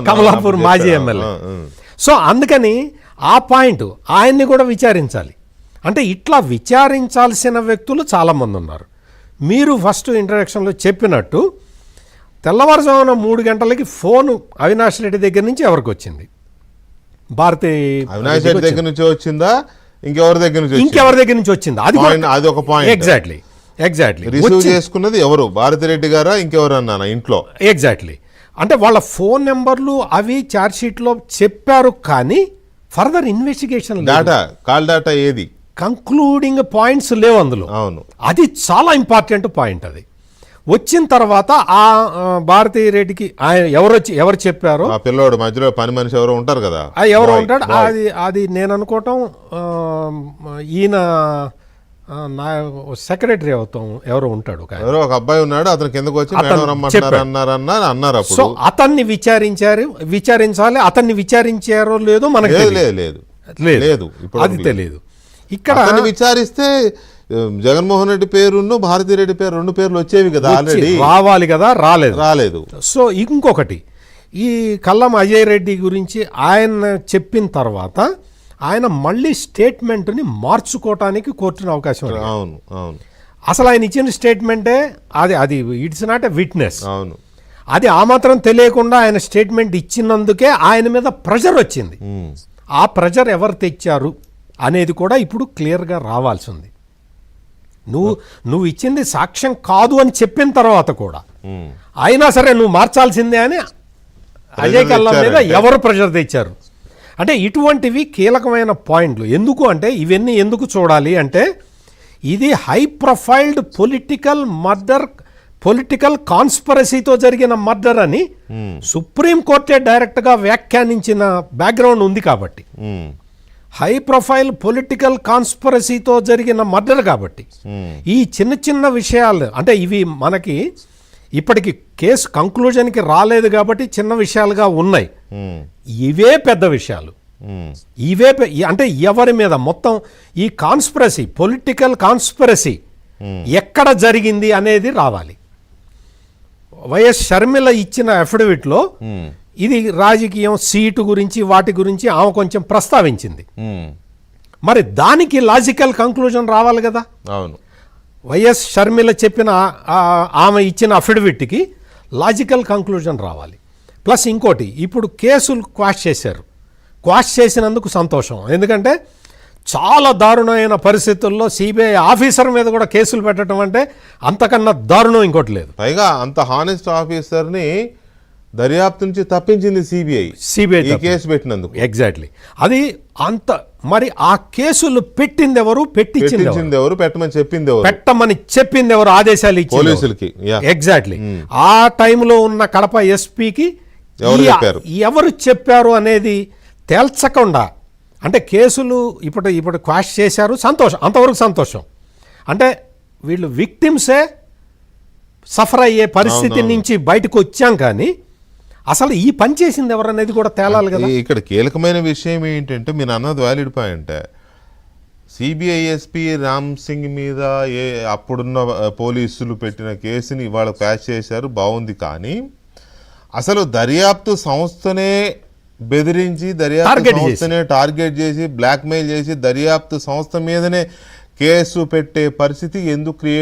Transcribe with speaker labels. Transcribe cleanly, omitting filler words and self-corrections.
Speaker 1: కమలాపూర్ మాజీ MLA. So అందుకని ఆ పాయింట్ ఆయన్ని కూడా విచారించాలి. అంటే ఇట్లా విచారించాల్సిన వ్యక్తులు చాలామంది ఉన్నారు. మీరు ఫస్ట్ ఇంట్రడక్షన్లో చెప్పినట్టు తెల్లవారుజామున 3 గంటలకి ఫోను అవినాష్ రెడ్డి దగ్గర నుంచి ఎవరికి వచ్చింది? భారతి
Speaker 2: అవినాష్ రెడ్డి దగ్గర నుంచి వచ్చిందా, ఇంకెవరి
Speaker 1: దగ్గర నుంచి వచ్చిందా?
Speaker 2: అది ఒక పాయింట్.
Speaker 1: ఎగ్జాక్ట్లీ
Speaker 2: రిసీవ్ చేసుకున్నది ఎవరు? భారతిరెడ్డి గారా ఇంకెవరు అన్నా ఇంట్లో?
Speaker 1: ఎగ్జాక్ట్లీ. అంటే వాళ్ళ ఫోన్ నెంబర్లు అవి ఛార్జ్ షీట్లో చెప్పారు, కానీ ఫర్దర్ ఇన్వెస్టిగేషన్
Speaker 2: కాల్ డేటా ఏది,
Speaker 1: కంక్లూడింగ్ పాయింట్స్ లేవు అందులో.
Speaker 2: అవును,
Speaker 1: అది చాలా ఇంపార్టెంట్ పాయింట్. అది వచ్చిన తర్వాత ఆ భారతీ రెడ్డికి ఆయన ఎవరు చెప్పారో,
Speaker 2: ఆ పిల్లోడు మధ్యలో పని మనిషి ఎవరో ఉంటారు కదా,
Speaker 1: ఎవరో ఉంటాడు. అది నేను అనుకోవటం ఈయన నా సెక్రటరీ అవుతాం ఎవరో ఉంటాడు,
Speaker 2: ఎవరో ఒక అబ్బాయి ఉన్నాడు, అతను కిందకు వచ్చి అన్నారు.
Speaker 1: సో అతన్ని విచారించాలి. అతన్ని విచారించారో లేదో మనకి లేదు, అది తెలియదు. ఇక్కడ
Speaker 2: విచారిస్తే జగన్మోహన్ రెడ్డి పేరును భారతిరెడ్డి పేరు 2 పేర్లు వచ్చేవి కదా, ఆల్రెడీ
Speaker 1: రావాలి కదా, రాలేదు. సో ఇంకొకటి, ఈ కల్లం అజయ్ రెడ్డి గురించి ఆయన చెప్పిన తర్వాత ఆయన మళ్ళీ స్టేట్మెంట్ని మార్చుకోవటానికి కోర్టును అవకాశం ఉంది.
Speaker 2: అవును అవును.
Speaker 1: అసలు ఆయన ఇచ్చిన స్టేట్మెంటే అది ఇట్స్ నాట్ ఎ విట్నెస్.
Speaker 2: అవును,
Speaker 1: అది ఆ మాత్రం తెలియకుండా ఆయన స్టేట్మెంట్ ఇచ్చినందుకే ఆయన మీద ప్రెషర్ వచ్చింది. ఆ ప్రెషర్ ఎవరు తెచ్చారు అనేది కూడా ఇప్పుడు క్లియర్గా రావాల్సి ఉంది. నువ్వు ఇచ్చింది సాక్ష్యం కాదు అని చెప్పిన తర్వాత కూడా అయినా సరే నువ్వు మార్చాల్సిందే అని అజయ్ కల్లం మీద ఎవరు ప్రెషర్ తెచ్చారు అంటే ఇటువంటివి కీలకమైన పాయింట్లు. ఎందుకు అంటే ఇవన్నీ ఎందుకు చూడాలి అంటే ఇది హై ప్రొఫైల్డ్ పొలిటికల్ కాన్స్పరసీతో జరిగిన మర్డర్ అని సుప్రీంకోర్టే డైరెక్ట్గా వ్యాఖ్యానించిన బ్యాక్గ్రౌండ్ ఉంది కాబట్టి, హై ప్రొఫైల్ పొలిటికల్ కాన్స్పరసీతో జరిగిన మర్డర్ కాబట్టి ఈ చిన్న చిన్న విషయాలు అంటే ఇవి మనకి ఇప్పటికి కేసు కంక్లూజన్కి రాలేదు కాబట్టి చిన్న విషయాలుగా ఉన్నాయి. ఇవే పెద్ద విషయాలు. అంటే ఎవరి మీద మొత్తం ఈ కాన్స్పరసీ, పొలిటికల్ కాన్స్పరసీ ఎక్కడ జరిగింది అనేది రావాలి. వైఎస్ షర్మిల ఇచ్చిన అఫిడవిట్లో ఇది రాజకీయం, సీటు గురించి వాటి గురించి ఆమె కొంచెం ప్రస్తావించింది. మరి దానికి లాజికల్ కంక్లూజన్ రావాలి కదా.
Speaker 2: అవును,
Speaker 1: వైఎస్ షర్మిల చెప్పిన ఆమె ఇచ్చిన అఫిడవిట్కి లాజికల్ కంక్లూజన్ రావాలి. ప్లస్ ఇంకోటి, ఇప్పుడు కేసులు క్వాష్ చేశారు. క్వాష్ చేసినందుకు సంతోషం. ఎందుకంటే చాలా దారుణమైన పరిస్థితుల్లో సిబిఐ ఆఫీసర్ మీద కూడా కేసులు పెట్టడం అంటే అంతకన్నా దారుణం ఇంకోటి లేదు.
Speaker 2: పైగా అంత హానెస్ట్ ఆఫీసర్ని దర్యాప్తు నుంచి తప్పించింది సిబిఐ కేసు పెట్టినందుకు.
Speaker 1: ఎగ్జాక్ట్లీ. అది అంత మరి ఆ కేసులు పెట్టింది ఎవరు, పెట్టించింది
Speaker 2: ఎవరు, పెట్టమని
Speaker 1: చెప్పింది ఎవరు, ఆదేశాలు ఇచ్చి
Speaker 2: పోలీసులకి.
Speaker 1: ఎగ్జాక్ట్లీ. ఆ టైంలో ఉన్న కడప ఎస్పీకి ఎవరు చెప్పారు అనేది తేల్చకుండా అంటే కేసులు ఇప్పుడు క్వాష్ చేశారు, సంతోషం, అంతవరకు సంతోషం. అంటే వీళ్ళు విక్టిమ్సే సఫర్ అయ్యే పరిస్థితి నుంచి బయటకు వచ్చాం, కానీ అసలు ఈ పని చేసింది ఎవరనేది కూడా తేలాలి కదా.
Speaker 2: ఇక్కడ కీలకమైన విషయం ఏంటంటే మీరు అన్నది valid point. CBI SP Ram Singh మీద అప్పుడున్న పోలీసులు పెట్టిన కేసుని ఇవాళ క్వాష్ చేశారు, బాగుంది. కానీ అసలు దర్యాప్తు సంస్థనే బెదిరించి, దర్యాప్తు సంస్థనే టార్గెట్ చేసి, బ్లాక్మెయిల్ చేసి దర్యాప్తు సంస్థ మీదనే కేసు పెట్టే పరిస్థితి ఎందుకు క్రియేట్